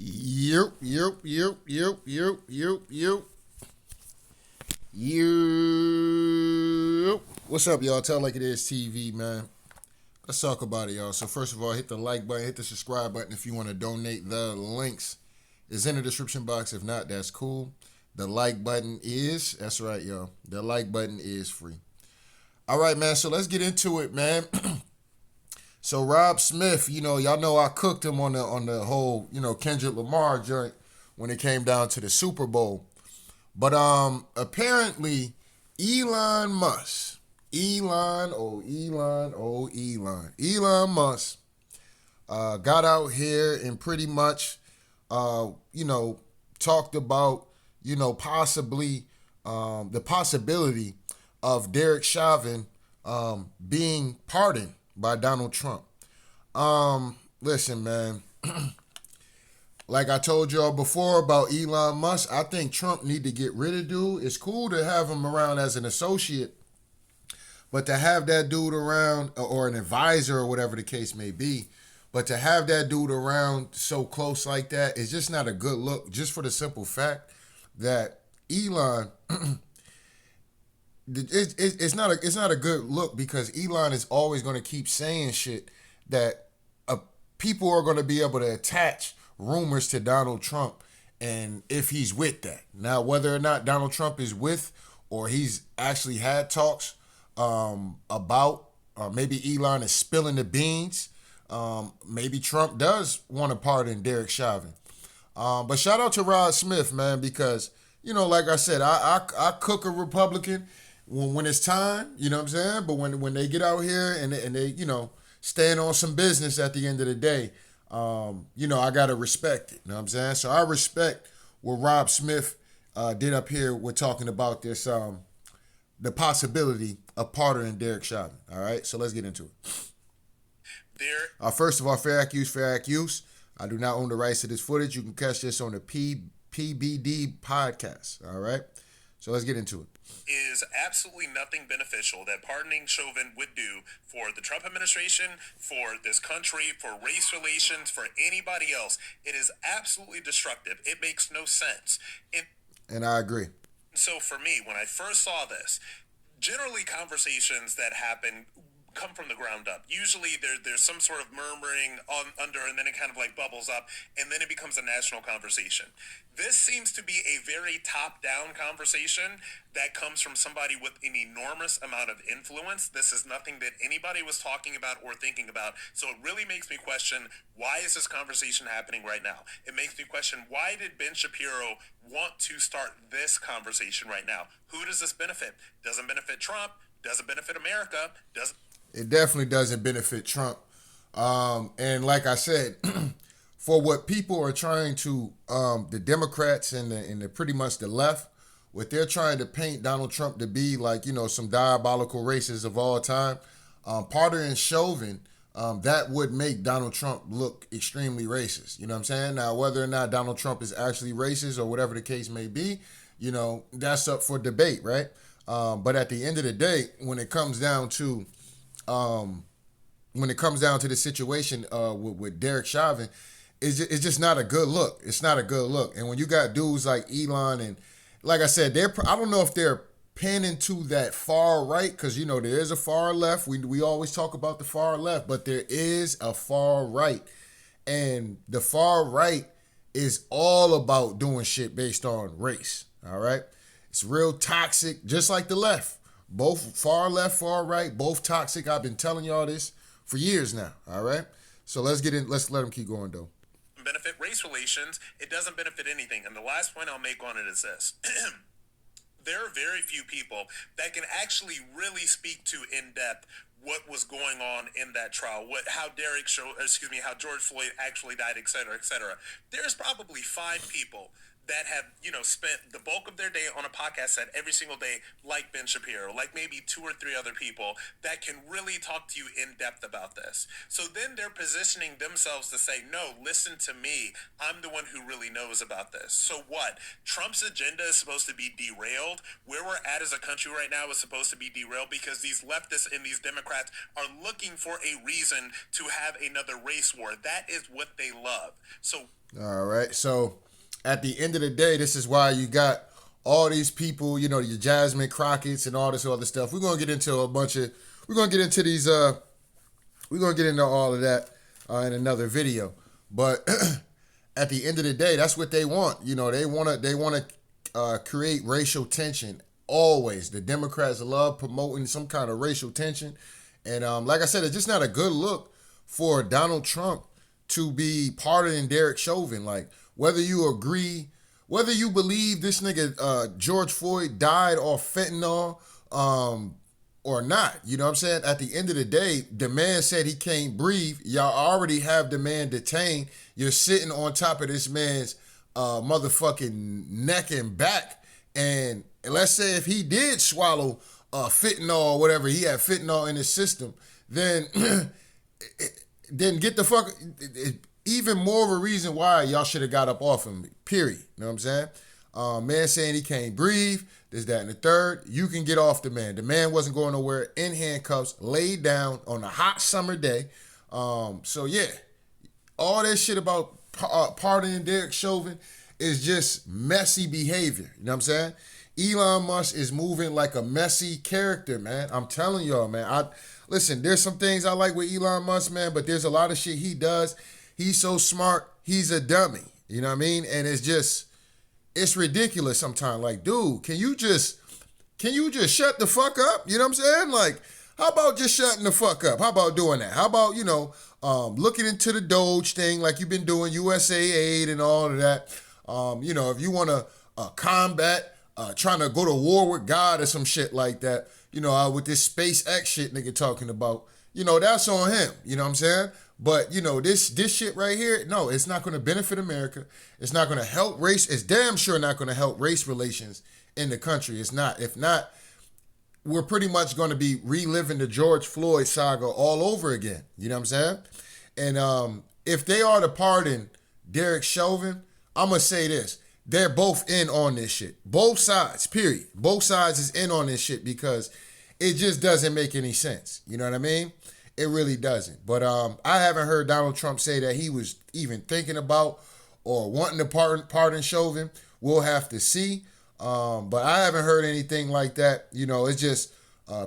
Yep, yep, yep, yep, yep, yep, yep. Yep. What's up, y'all? Tell like it is TV, man. Let's talk about it, y'all. So first of all, hit the like button, hit the subscribe button if you want to donate. The links is in the description box. If not, that's cool. The like button is, that's right, y'all. The like button is free. All right, man. So let's get into it, man. So Rob Smith, y'all know I cooked him on the whole, Kendrick Lamar joint when it came down to the Super Bowl. But apparently Elon Musk, Elon Musk got out here and pretty much uh, you know, talked about, possibly the possibility of Derek Chauvin being pardoned by Donald Trump. Listen, man. Like I told y'all before about Elon Musk, I think Trump need to get rid of dude. It's cool to have him around as an associate, but to have that dude around or an advisor or whatever the case may be, but to have that dude around so close like that is just not a good look. Just for the simple fact that Elon, it's not a good look because Elon is always going to keep saying shit that people are going to be able to attach rumors to Donald Trump and if he's with that. Now, whether or not Donald Trump is with or he's actually had talks about, maybe Elon is spilling the beans. Maybe Trump does want to pardon Derek Chauvin. But shout out to Rod Smith, man, because, like I said, I cook a Republican when it's time, you know what I'm saying? But when they get out here and they stand on some business at the end of the day, I gotta respect it. You know what I'm saying? So I respect what Rob Smith did up here with talking about this, the possibility of pardoning Derek Chauvin. All right, so let's get into it. First of all, fair accuse, fair accuse. I do not own the rights to this footage. You can catch this on the PBD podcast. All right, so let's get into it. Is absolutely nothing beneficial that pardoning Chauvin would do for the Trump administration, for this country, for race relations, for anybody else. It is absolutely destructive. It makes no sense. And I agree. So for me, when I first saw this, generally conversations that happen come from the ground up. Usually there's some sort of murmuring on under and then it kind of like bubbles up and then it becomes a national conversation. This seems to be a very top-down conversation that comes from somebody with an enormous amount of influence. This is nothing that anybody was talking about or thinking about. So it really makes me question, why is this conversation happening right now? It makes me question, why did Ben Shapiro want to start this conversation right now? Who does this benefit? Doesn't benefit Trump, doesn't benefit America, doesn't. It definitely doesn't benefit Trump. And like I said, for what people are trying to, the Democrats and the pretty much the left, what they're trying to paint Donald Trump to be like, some diabolical racist of all time, Parter and Chauvin, that would make Donald Trump look extremely racist. You know what I'm saying? Now, whether or not Donald Trump is actually racist or whatever the case may be, that's up for debate, right? But at the end of the day, when it comes down to the situation with Derek Chauvin, it's just not a good look. It's not a good look. And when you got dudes like Elon and, like I said, I don't know if they're panning to that far right because there is a far left. We always talk about the far left, but there is a far right, and the far right is all about doing shit based on race. All right, it's real toxic, just like the left. Both far left, far right, both toxic. I've been telling y'all this for years now. All right. So let's get in. Let's let them keep going though. Benefit race relations. It doesn't benefit anything. And the last point I'll make on it is this. There are very few people that can actually really speak to in depth what was going on in that trial, how George Floyd actually died, et cetera, et cetera. There's probably five people that have, spent the bulk of their day on a podcast set every single day, like Ben Shapiro, like maybe 2 or 3 other people that can really talk to you in depth about this. So then they're positioning themselves to say, no, listen to me. I'm the one who really knows about this. So what? Trump's agenda is supposed to be derailed. Where we're at as a country right now is supposed to be derailed because these leftists and these Democrats are looking for a reason to have another race war. That is what they love. So, all right. So at the end of the day, this is why you got all these people, your Jasmine Crockett's and all this other stuff. We're going to get into we're going to get into these, we're going to get into all of that in another video. But at the end of the day, that's what they want. They want to create racial tension. Always. The Democrats love promoting some kind of racial tension. And like I said, it's just not a good look for Donald Trump to be pardoning Derek Chauvin. Like, whether you agree, whether you believe this nigga George Floyd died off fentanyl or not, you know what I'm saying? At the end of the day, the man said he can't breathe. Y'all already have the man detained. You're sitting on top of this man's motherfucking neck and back. And let's say if he did swallow fentanyl or whatever, he had fentanyl in his system, then get the fuck... Even more of a reason why y'all should have got up off him, period. You know what I'm saying? Man saying he can't breathe, this, that, and the third. You can get off the man. The man wasn't going nowhere, in handcuffs, laid down on a hot summer day. So, yeah, all that shit about pardoning Derek Chauvin is just messy behavior. You know what I'm saying? Elon Musk is moving like a messy character, man. I'm telling y'all, man. Listen, there's some things I like with Elon Musk, man, but there's a lot of shit he does. He's so smart, he's a dummy. You know what I mean? And it's ridiculous sometimes. Like, dude, can you just shut the fuck up? You know what I'm saying? Like, how about just shutting the fuck up? How about doing that? How about, looking into the Doge thing like you've been doing, USA Aid and all of that. If you want to combat, trying to go to war with God or some shit like that, with this SpaceX shit nigga talking about, that's on him. You know what I'm saying? But, this shit right here, no, it's not going to benefit America. It's not going to help race. It's damn sure not going to help race relations in the country. It's not. If not, we're pretty much going to be reliving the George Floyd saga all over again. You know what I'm saying? And if they are to pardon Derek Chauvin, I'm going to say this. They're both in on this shit. Both sides, period. Both sides is in on this shit because it just doesn't make any sense. You know what I mean? It really doesn't. But I haven't heard Donald Trump say that he was even thinking about or wanting to pardon Chauvin. We'll have to see. But I haven't heard anything like that. It's just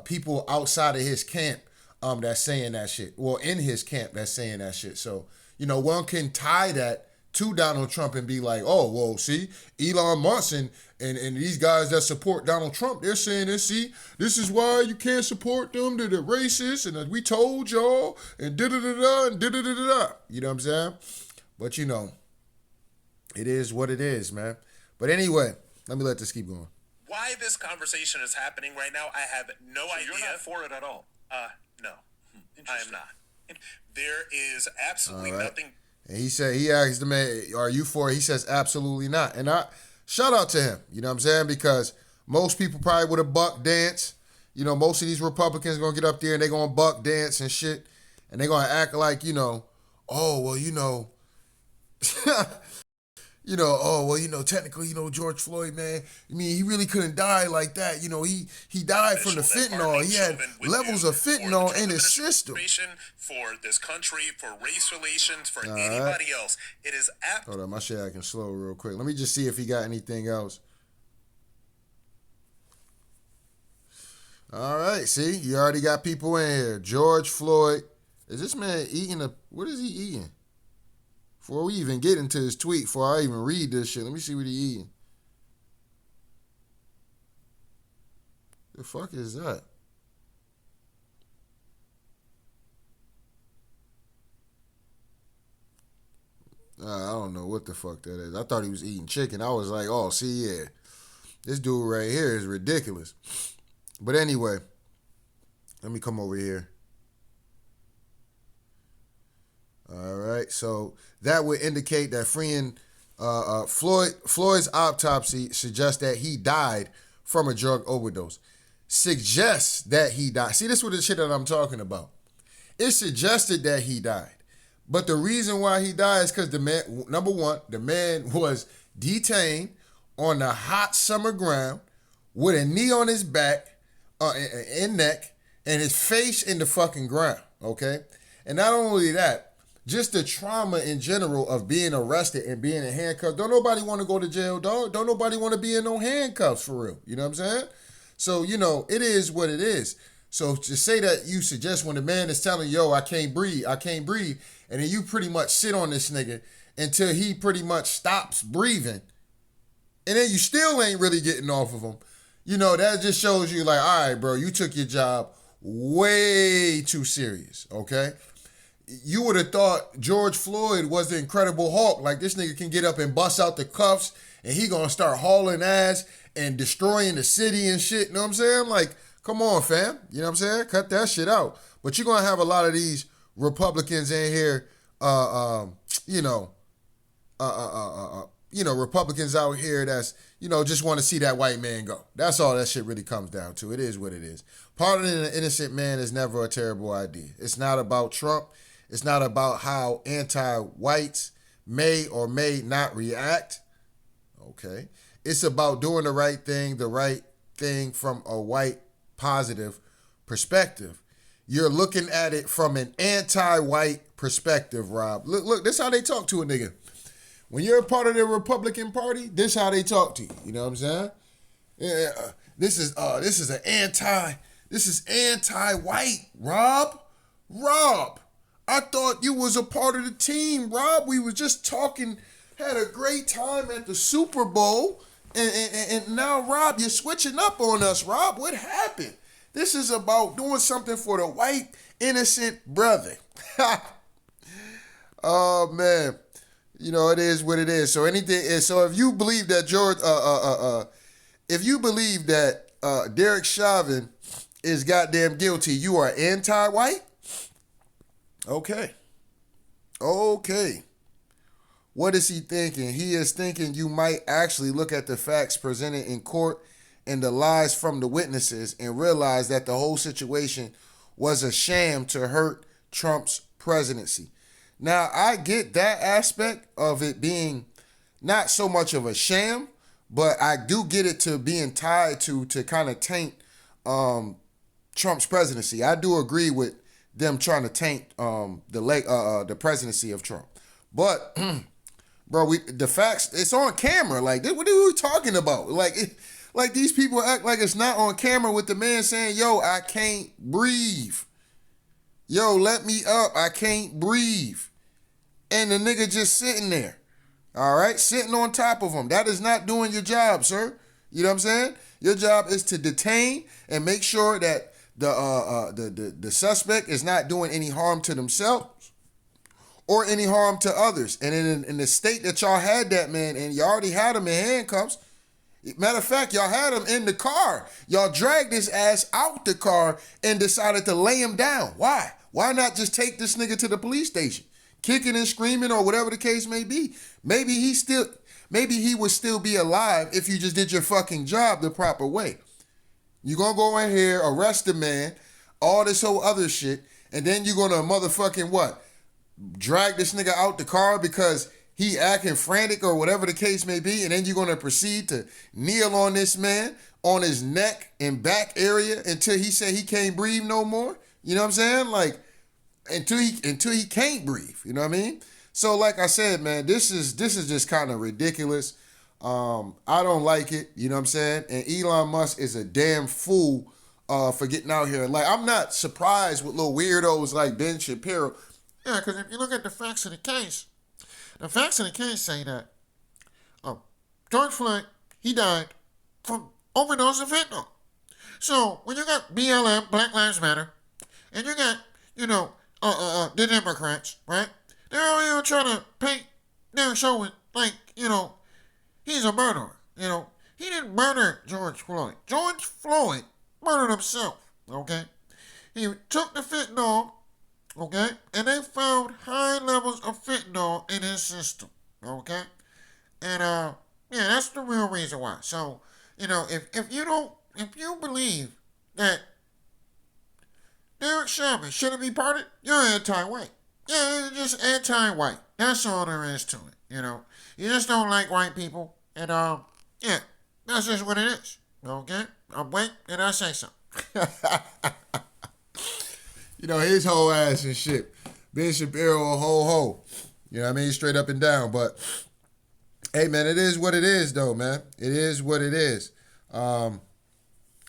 people outside of his camp that's saying that shit. Well, in his camp that's saying that shit. So, one can tie that to Donald Trump and be like, oh, well, see, Elon Musk and these guys that support Donald Trump, they're saying this, see, this is why you can't support them, they're racist, and we told y'all, and da-da-da-da, and da-da-da-da-da. You know what I'm saying? But, it is what it is, man. But anyway, let me let this keep going. Why this conversation is happening right now, I have no idea. You're not for it at all? No. I am not. There is absolutely nothing... And he asked the man, are you for it? He says, absolutely not. And I shout out to him, you know what I'm saying? Because most people probably would have buck dance. Most of these Republicans are going to get up there and they're going to buck dance and shit. And they're going to act like, oh, well, technically, George Floyd, man, I mean, he really couldn't die like that. He died from the fentanyl. He had levels of fentanyl in his system. For this country, for race relations, for anybody else, it is Hold on, my shit acting slow real quick. Let me just see if he got anything else. All right, see, you already got people in here. George Floyd. Is this man eating what is he eating? Before we even get into his tweet, before I even read this shit, let me see what he eating. The fuck is that? I don't know what the fuck that is. I thought he was eating chicken. I was like, oh, see, yeah. This dude right here is ridiculous. But anyway, let me come over here. All right, so that would indicate that freeing Floyd's autopsy suggests that he died from a drug overdose. Suggests that he died. See, this is the shit that I'm talking about. It suggested that he died. But the reason why he died is because the man, number one, the man was detained on the hot summer ground with a knee on his back and neck and his face in the fucking ground, okay? And not only that, just the trauma in general of being arrested and being in handcuffs. Don't nobody want to go to jail, dog. Don't nobody want to be in no handcuffs for real. You know what I'm saying? So, it is what it is. So to say that you suggest when the man is telling you, yo, I can't breathe, and then you pretty much sit on this nigga until he pretty much stops breathing, and then you still ain't really getting off of him, that just shows you like, all right, bro, you took your job way too serious, okay? You would have thought George Floyd was the Incredible Hulk. Like, this nigga can get up and bust out the cuffs, and he gonna start hauling ass and destroying the city and shit, you know what I'm saying? Like, come on, fam. You know what I'm saying? Cut that shit out. But you're going to have a lot of these Republicans in here, Republicans out here that's, just want to see that white man go. That's all that shit really comes down to. It is what it is. Pardoning an innocent man is never a terrible idea. It's not about Trump. It's not about how anti-whites may or may not react. Okay? It's about doing the right thing from a white positive perspective. You're looking at it from an anti-white perspective, Rob. Look, this is how they talk to a nigga. When you're a part of the Republican Party, this is how they talk to you. You know what I'm saying? Yeah, this is anti-white, Rob. Rob, I thought you was a part of the team, Rob. We was just talking, had a great time at the Super Bowl. And now, Rob, you're switching up on us, Rob. What happened? This is about doing something for the white, innocent brother. Oh, man. It is what it is. So if you believe that Derek Chauvin is goddamn guilty, you are anti-white? Okay. What is he thinking? He is thinking you might actually look at the facts presented in court and the lies from the witnesses and realize that the whole situation was a sham to hurt Trump's presidency. Now, I get that aspect of it being not so much of a sham, but I do get it to being tied to kind of taint Trump's presidency. I do agree with them trying to taint the presidency of Trump. But bro, the facts, it's on camera. Like, what are we talking about? Like these people act like it's not on camera with the man saying, yo, I can't breathe. Yo, let me up. I can't breathe. And the nigga just sitting there. All right? Sitting on top of him. That is not doing your job, sir. You know what I'm saying? Your job is to detain and make sure that the suspect is not doing any harm to themselves or any harm to others. And in the state that y'all had that man, and you already had him in handcuffs. Matter of fact, y'all had him in the car. Y'all dragged his ass out the car and decided to lay him down. Why? Why not just take this nigga to the police station? Kicking and screaming or whatever the case may be. Maybe he would still be alive if you just did your fucking job the proper way. You're going to go in here, arrest the man, all this whole other shit, and then you're going to motherfucking what? Drag this nigga out the car because he acting frantic or whatever the case may be, and then you're going to proceed to kneel on this man on his neck and back area until he say he can't breathe no more? You know what I'm saying? Like, until he can't breathe, you know what I mean? So like I said, man, this is just kind of ridiculous. I don't like it, you know what I'm saying? And Elon Musk is a damn fool for getting out here. Like, I'm not surprised with little weirdos like Ben Shapiro. Yeah, because if you look at the facts of the case say that George Floyd, he died from overdose of fentanyl. So when you got BLM, Black Lives Matter, and you got, the Democrats, right? They're all here trying to paint their Chauvin like, he's a murderer. He didn't murder George Floyd. George Floyd murdered himself, okay? He took the fentanyl, okay? And they found high levels of fentanyl in his system, okay? And yeah, that's the real reason why. So, if you believe that Derek Chauvin shouldn't be pardoned, you're anti-white. Yeah, you're just anti-white. That's all there is to it. You just don't like white people, and yeah, that's just what it is. Okay, I'm white, and I say so. His whole ass and shit. Ben Shapiro a whole hoe. You know what I mean? Straight up and down. But, hey, man, it is what it is, though, man. It is what it is. I'm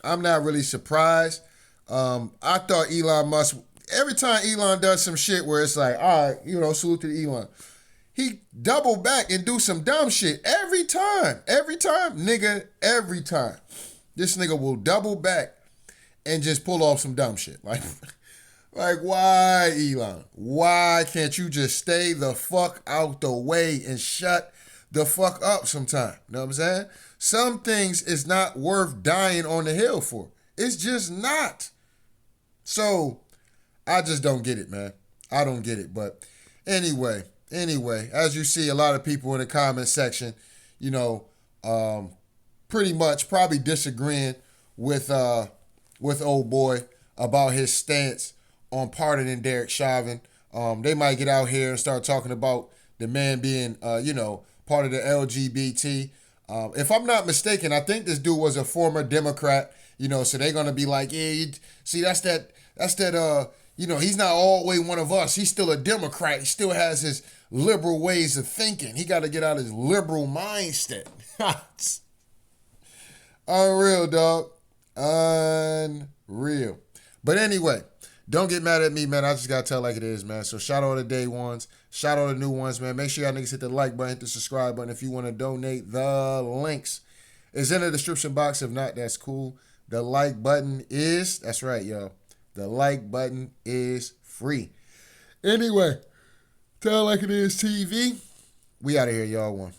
not really surprised. I thought Elon Musk, every time Elon does some shit where it's like, all right, salute to Elon. He double back and do some dumb shit every time. Every time, nigga, every time. This nigga will double back and just pull off some dumb shit. Like, why, Elon? Why can't you just stay the fuck out the way and shut the fuck up sometime? You know what I'm saying? Some things is not worth dying on the hill for. It's just not. So, I just don't get it, man. I don't get it. But anyway, as you see, a lot of people in the comment section, pretty much probably disagreeing with old boy about his stance on pardoning Derek Chauvin. They might get out here and start talking about the man being, part of the LGBT. If I'm not mistaken, I think this dude was a former Democrat, so they're going to be like, yeah, that's that, he's not always one of us. He's still a Democrat. He still has his liberal ways of thinking. He got to get out of his liberal mindset. Unreal, dog. Unreal. But anyway, don't get mad at me, man. I just got to tell like it is, man. So shout out to day ones. Shout out to new ones, man. Make sure y'all niggas hit the like button, hit the subscribe button if you want to donate. The links is in the description box. If not, that's cool. The like button is, that's right, y'all. The like button is free. Anyway, tell like it is TV. We out of here, y'all. One.